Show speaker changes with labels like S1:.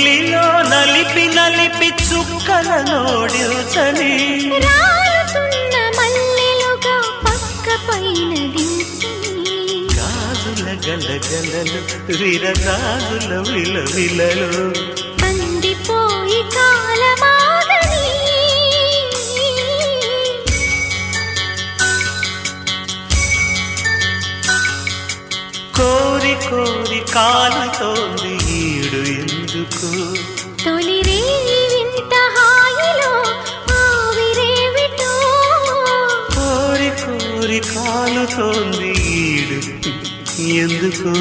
S1: కౌగిలిలో నలిపి నలిపి చుక్కల నోడిల్చని
S2: రాలుతున్న మల్లెలుగా పక్క పైన దించని
S1: గాజుల గలగలలు విరగాజుల విలవిలలు
S2: కందిపోయి కాలమాగని
S1: కోరి కోరి కాలుతోంది ఈడు ఎందుకు
S2: తొలి రేవింత హాయిలో ఆవిరేవిటో
S1: కోరి కోరి కాలుతోంది ఈడు ఎందుకు